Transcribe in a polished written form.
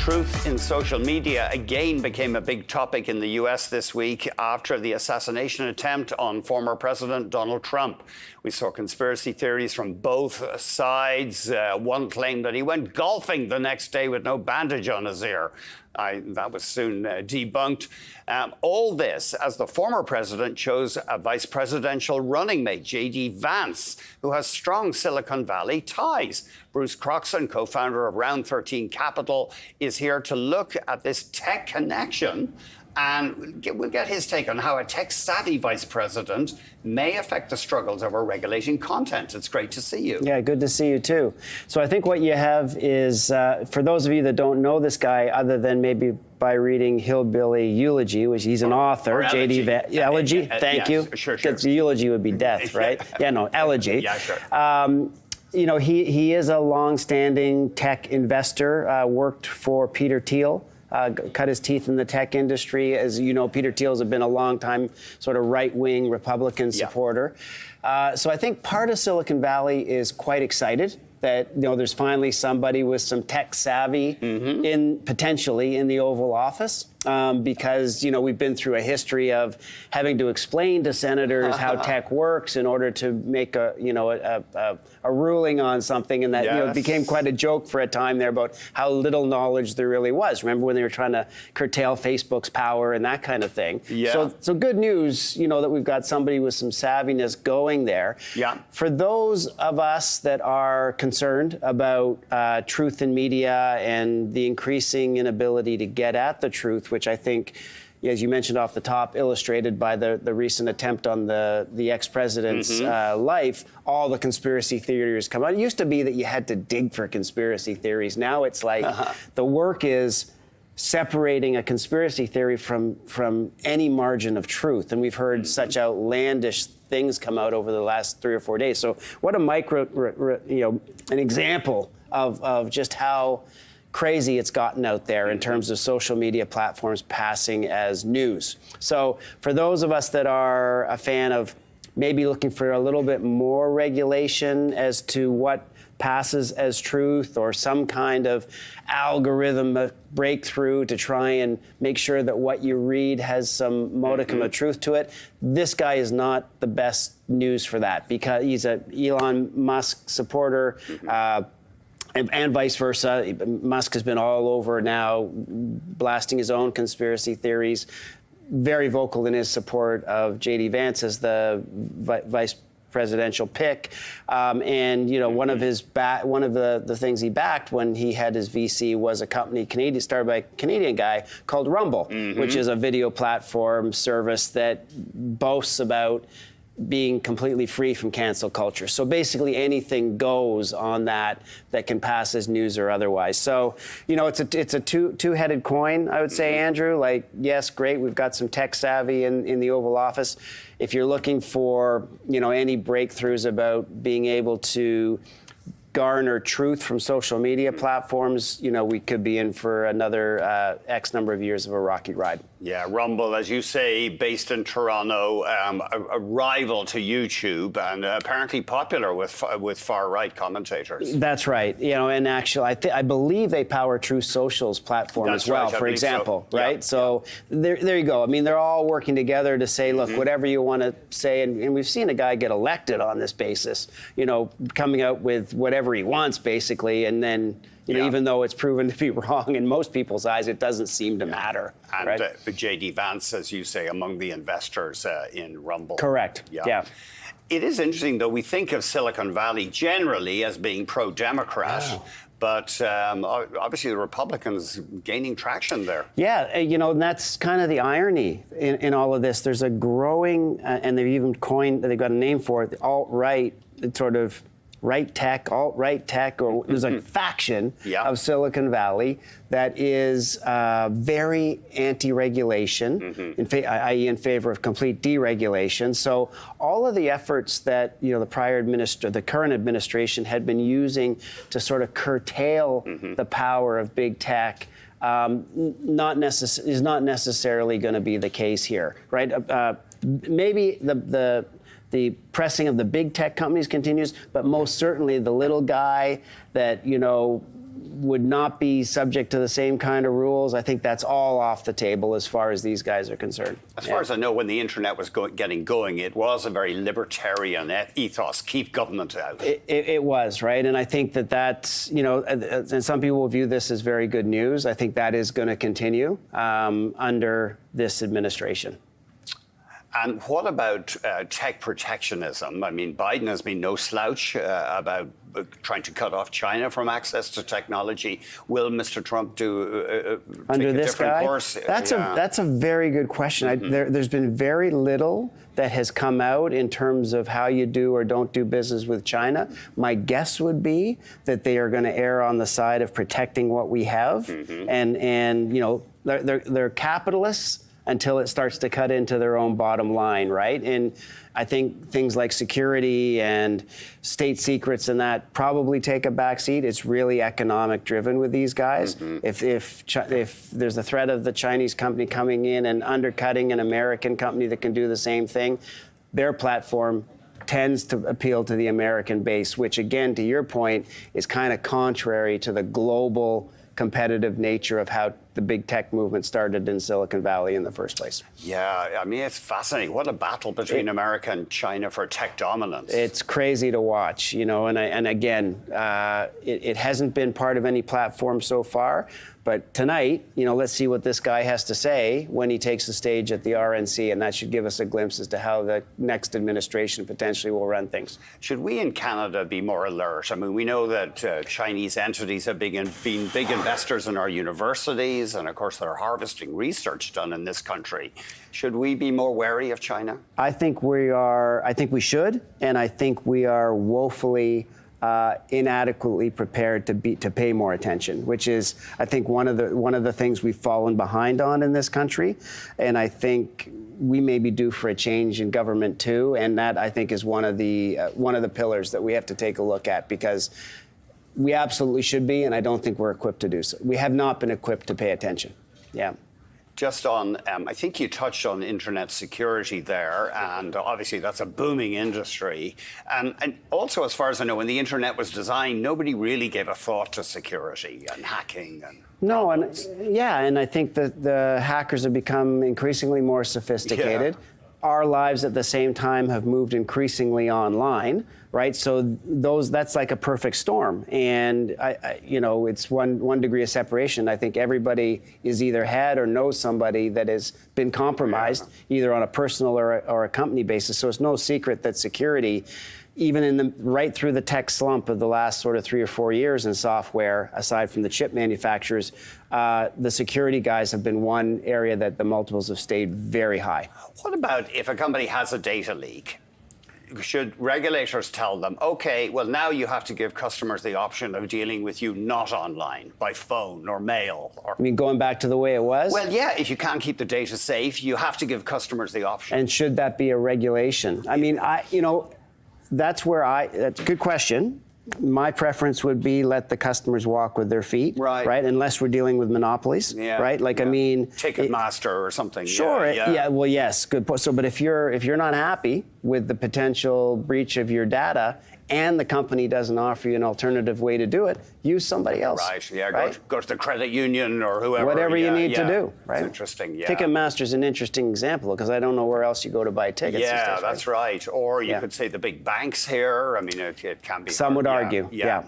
Truth in social media again became a big topic in the US this week after the assassination attempt on former President Donald Trump. We saw conspiracy theories from both sides. One claimed that he went golfing the next day with no bandage on his ear. That was soon debunked. All this as the former president chose a vice presidential running mate, Vance, who has strong Silicon Valley ties. Bruce Croxon, co-founder of Round 13 Capital, is here to look at this tech connection. And we'll get his take on how a tech-savvy vice president may affect the struggles over regulating content. It's great to see you. Yeah, good to see you too. So I think what you have is, for those of you that don't know this guy, other than maybe by reading Hillbilly Eulogy, which he's an author, Elegy. Elegy, thank you. Sure. Because the eulogy would be death, right? Yeah, no, elegy. Yeah, sure. You know, he is a long-standing tech investor, worked for Peter Thiel. Cut his teeth in the tech industry. As you know, Peter Thiel has been a long-time sort of right-wing Republican supporter. So I think part of Silicon Valley is quite excited that, you know, there's finally somebody with some tech savvy potentially in the Oval Office. Because, you know, we've been through a history of having to explain to senators how tech works in order to make a ruling on something, and that you know, became quite a joke for a time there about how little knowledge there really was. Remember when they were trying to curtail Facebook's power and that kind of thing? Yeah. So good news, you know, that we've got somebody with some savviness going there. Yeah. For those of us that are concerned about truth in media and the increasing inability to get at the truth, which I think, as you mentioned off the top, illustrated by the recent attempt on the ex-president's life, all the conspiracy theories come out. It used to be that you had to dig for conspiracy theories. Now it's like the work is separating a conspiracy theory from any margin of truth. And we've heard such outlandish things come out over the last 3 or 4 days. So what a an example of just how crazy it's gotten out there in terms of social media platforms passing as news. So for those of us that are a fan of maybe looking for a little bit more regulation as to what passes as truth, or some kind of algorithm breakthrough to try and make sure that what you read has some modicum of truth to it, this guy is not the best news for that, because he's a Elon Musk supporter, and vice versa. Musk has been all over now, blasting his own conspiracy theories, very vocal in his support of J.D. Vance as the vice presidential pick. And, you know, one of the things he backed when he had his VC was a company started by a Canadian guy called Rumble, which is a video platform service that boasts about being completely free from cancel culture. So basically anything goes on that can pass as news or otherwise. So, you know, it's a two-headed coin, I would say, Andrew. Like, yes, great, we've got some tech savvy in the Oval Office. If you're looking for, you know, any breakthroughs about being able to garner truth from social media platforms, you know, we could be in for another X number of years of a rocky ride. Yeah, Rumble, as you say, based in Toronto, a rival to YouTube, and apparently popular with far-right commentators. That's right. You know, and actually, I believe they power True Social's platform as well, for example, right? Yeah. So there you go. I mean, they're all working together to say, look, whatever you want to say, and we've seen a guy get elected on this basis, you know, coming out with whatever he wants, basically, and then, you know, even though it's proven to be wrong in most people's eyes, it doesn't seem to matter. And right? J.D. Vance, as you say, among the investors in Rumble. Correct. Yeah. It is interesting, though, we think of Silicon Valley generally as being pro-Democrat. But obviously the Republicans gaining traction there. Yeah, you know, and that's kind of the irony in all of this. There's a growing, and they've got a name for it, the alt-right, sort of right tech, alt-right tech, or there's a faction of Silicon Valley that is very anti-regulation, i.e. in favor of complete deregulation. So all of the efforts that, you know, the current administration had been using to sort of curtail the power of big tech is not necessarily going to be the case here, right? Maybe the pressing of the big tech companies continues, but most certainly the little guy that, you know, would not be subject to the same kind of rules. I think that's all off the table as far as these guys are concerned. As far as I know, when the internet was getting going, it was a very libertarian ethos, keep government out. It was, right? And I think that's, and some people will view this as very good news. I think that is going to continue under this administration. And what about tech protectionism? I mean, Biden has been no slouch about trying to cut off China from access to technology. Will Mr. Trump do under take this a different guy? course? That's a very good question. There's been very little that has come out in terms of how you do or don't do business with China. My guess would be that they are going to err on the side of protecting what we have, and they're capitalists until it starts to cut into their own bottom line, right? And I think things like security and state secrets and that probably take a backseat. It's really economic driven with these guys. If there's a threat of the Chinese company coming in and undercutting an American company that can do the same thing, their platform tends to appeal to the American base, which again, to your point, is kind of contrary to the global competitive nature of how the big tech movement started in Silicon Valley in the first place. Yeah, I mean, it's fascinating. What a battle between America and China for tech dominance. It's crazy to watch, and again, it hasn't been part of any platform so far. But tonight, let's see what this guy has to say when he takes the stage at the RNC, and that should give us a glimpse as to how the next administration potentially will run things. Should we in Canada be more alert? I mean, we know that Chinese entities have been big investors in our universities, and of course, they're harvesting research done in this country. Should we be more wary of China? I think we are. I think we should, and I think we are woefully inadequately prepared to pay more attention, which is, I think, one of the things we've fallen behind on in this country, and I think we may be due for a change in government too, and that I think is one of the pillars that we have to take a look at, because we absolutely should be, and I don't think we're equipped to do so. We have not been equipped to pay attention. Yeah. Just on, I think you touched on internet security there, and obviously that's a booming industry. And also, as far as I know, when the internet was designed, nobody really gave a thought to security and hacking and no, problems. and I think that the hackers have become increasingly more sophisticated. Yeah. Our lives at the same time have moved increasingly online, right? So that's like a perfect storm, and it's one degree of separation. I think everybody is either had or knows somebody that has been compromised, either on a personal or a company basis. So it's no secret that security, even right through the tech slump of the last sort of 3 or 4 years in software, aside from the chip manufacturers, the security guys have been one area that the multiples have stayed very high. What about if a company has a data leak? Should regulators tell them, okay, well, now you have to give customers the option of dealing with you not online, by phone or mail? I mean, going back to the way it was? Well, yeah, if you can't keep the data safe, you have to give customers the option. And should that be a regulation? I mean, that's a good question. My preference would be let the customers walk with their feet, right? Unless we're dealing with monopolies, right? Like, I mean, Ticketmaster or something. Sure. Yeah. Well, yes. Good point. So, but if you're not happy with the potential breach of your data, and the company doesn't offer you an alternative way to do it, use somebody else. Right. Yeah. Go to the credit union or whoever. Whatever you need to do. Right. It's interesting. Yeah. Ticketmaster's an interesting example, because I don't know where else you go to buy tickets. Yeah, that's right. Or you could say the big banks here. I mean, it can be. Some would argue. Yeah.